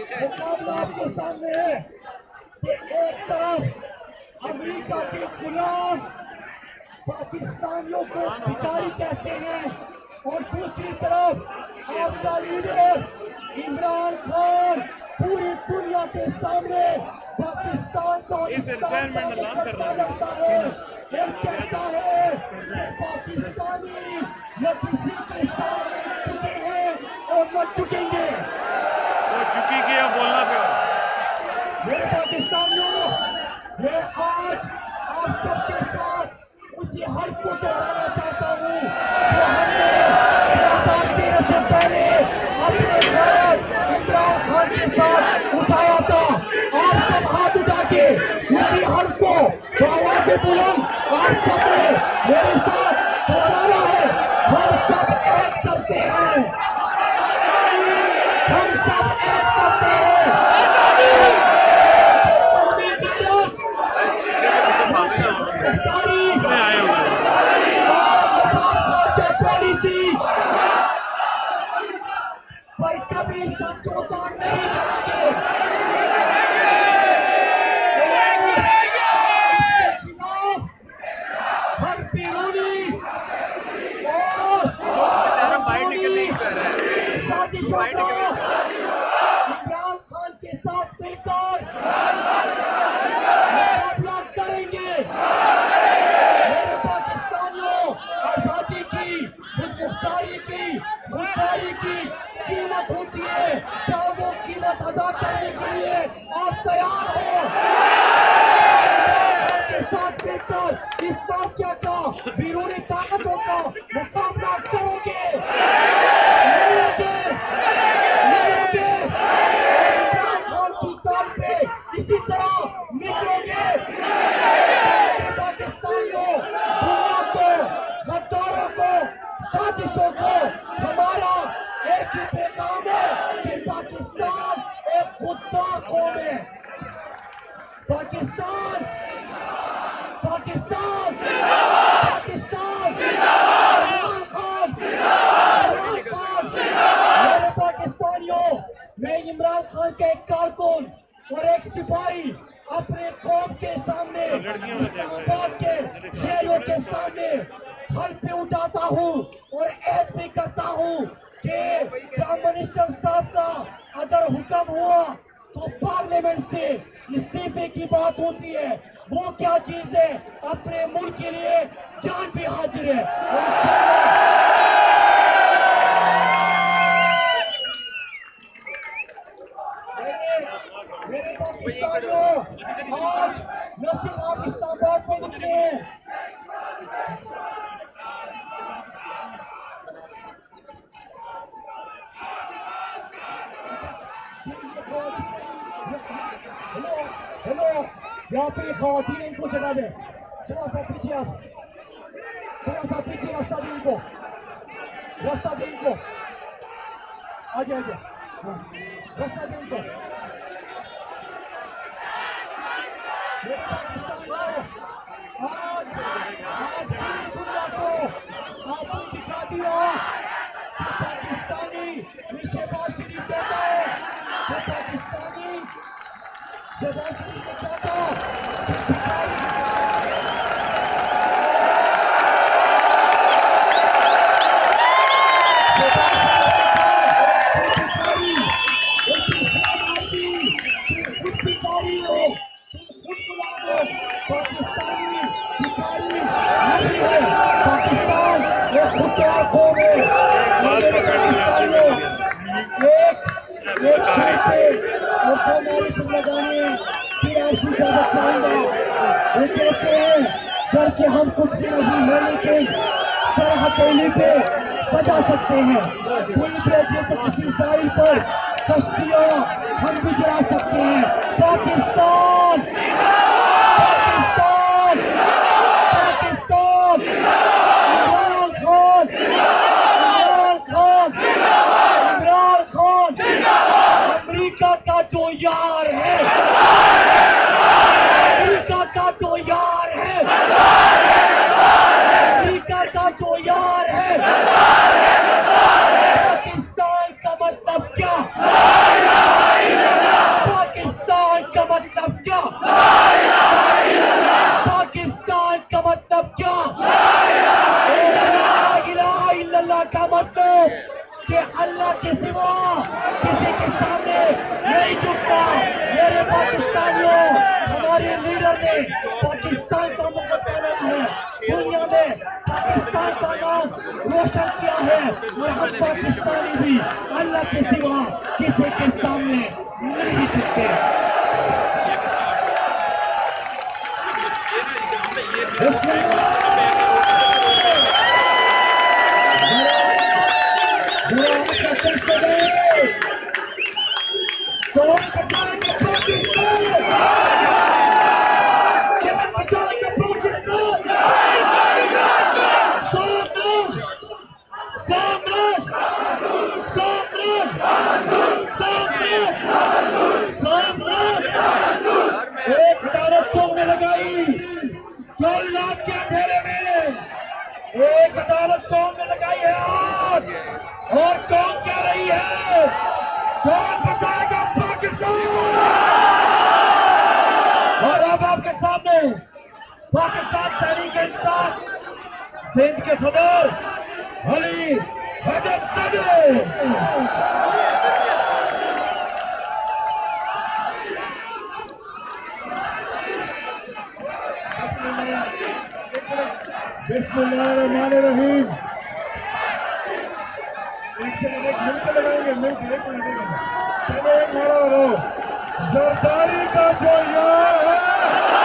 मुकाबला आपके सामने है कि एक तरफ अमेरिका के गुलाम पाकिस्तानियों को भिखारी कहते हैं और दूसरी तरफ आपका लीडर इमरान खान पूरी दुनिया के सामने पाकिस्तान को करता लगता है और कहता है कि पाकिस्तानी न किसी के सामने झुके हैं और न झुकेंगे। बोलना पे मेरे पाकिस्तानियों, मैं आज आप सबके साथ उसी हर को दोहराना चाहता हूँ जो हमने खिलाफत देने से पहले अपने साथ इमरान खान के साथ उठाया था। आप सब हाथ उठा के उसी हर को आवाज़ बुलंद आप सबने मेरे साथ दोहराना है। हम सब एक करते हैं, हम सब एक करते हैं। पर कभी समझौता नहीं करेंगे। हर बेरोनी और साजिशों को इमरान खान के साथ मिलकर मुकाबला करेंगे। मेरे पाकिस्तानियों, आजादी की, खुदमुख्तारी की, खुददारी की कीमत होती है, क्या वो कीमत अदा करने के लिए आप तैयार हो? के साथ मिलकर इस माफिया का बैरूनी ताकतों का मुकाबला करोगे। इमरान खान की ताल पे इसी तरह निकलोगे। मेरे पाकिस्तानियों, दुनिया को, गद्दारों को, साजिशों को हमारा एक ही पैगाम है कि पाकिस्तान एक खुददार कौम है। पाकिस्तान पाकिस्तान पाकिस्तान इमरान खान, इमरान खान। मेरे पाकिस्तानियों, मैं इमरान खान के एक कारकुन और एक सिपाही अपने कौम के सामने, इस्लामाबाद के शहरों के सामने हल्फे उठाता हूँ और ऐद भी करता हूँ कि प्राइम मिनिस्टर साहब का अगर हुक्म हुआ तो पार्लियामेंट पार्लियामेंट से इस्तीफे की बात होती है, वो क्या चीज है? अपने मुल्क के लिए जान भी हाजिर है। मेरे पाकिस्तानियों, आज न सिर्फ आप इस्लामाबाद में निकले हैं, हेलो हेलो, यहाँ पे खवातीन, इनको जगह दे, थोड़ा सा पीछे, आप थोड़ा सा पीछे, रास्ता दे इनको, रास्ता दे इनको, आजा आजा, रास्ता दे इनको। मेरे पाकिस्तानियों, आज आज पूरी दुनिया को आपने दिखा दिया कि पाकिस्तानी निशेबाज शरीफ कहता है, कि पाकिस्तानी शहबाज शरीफ को कहता पाकिस्तानी भिखारी नहीं है, पाकिस्तान ये खुददार कौम है। पाकिस्तानियों, एक शर्त पे और हमारी पर लगाने की आपकी इजाजत चाहूंगा। वो कहते हैं, गर्चे हम कुछ भी नहीं है, लेकिन सर हथेली पे सजा सकते हैं, पुल पे तो किसी साइल पर कश्तियां हम भी जला सकते हैं। पाकिस्तान, पाकिस्तान, पाकिस्तान, इमरान खान, इमरान खान, इमरान खान अमेरिका का जो यार है, अमेरिका का जो यार है, अमेरिका का जो यार है, पाकिस्तान का मतलब क्या? पाकिस्तान का मतलब क्या? पाकिस्तान का मतलब क्या? ला इलाहा इल्लल्लाह का मतलब कि अल्लाह के सिवा किसी के सामने नहीं झुकता। मेरे पाकिस्तानियों, हमारे लीडर ने पाकिस्तान का मुकद्दमा है, दुनिया में पाकिस्तान का नाम रोशन किया है, और हम पाकिस्तानी भी अल्लाह के सिवा किसी के सामने नहीं झुकते। एक अदालत कौन ने लगाई 2 लाख के अंधेरे में, एक अदालत कौन ने लगाई है आज, और कौन कह रही है, कौन बचाएगा पाकिस्तान? और अब आपके सामने पाकिस्तान तहरीक-ए-इंसाफ सिंध के सदर अली हैदर बिस्मिल्लाहिर्रहमानिर्रहीम। मिलकर लगाएंगे, मिलकर पहले एक नारा हो, जरदारी का जो यार है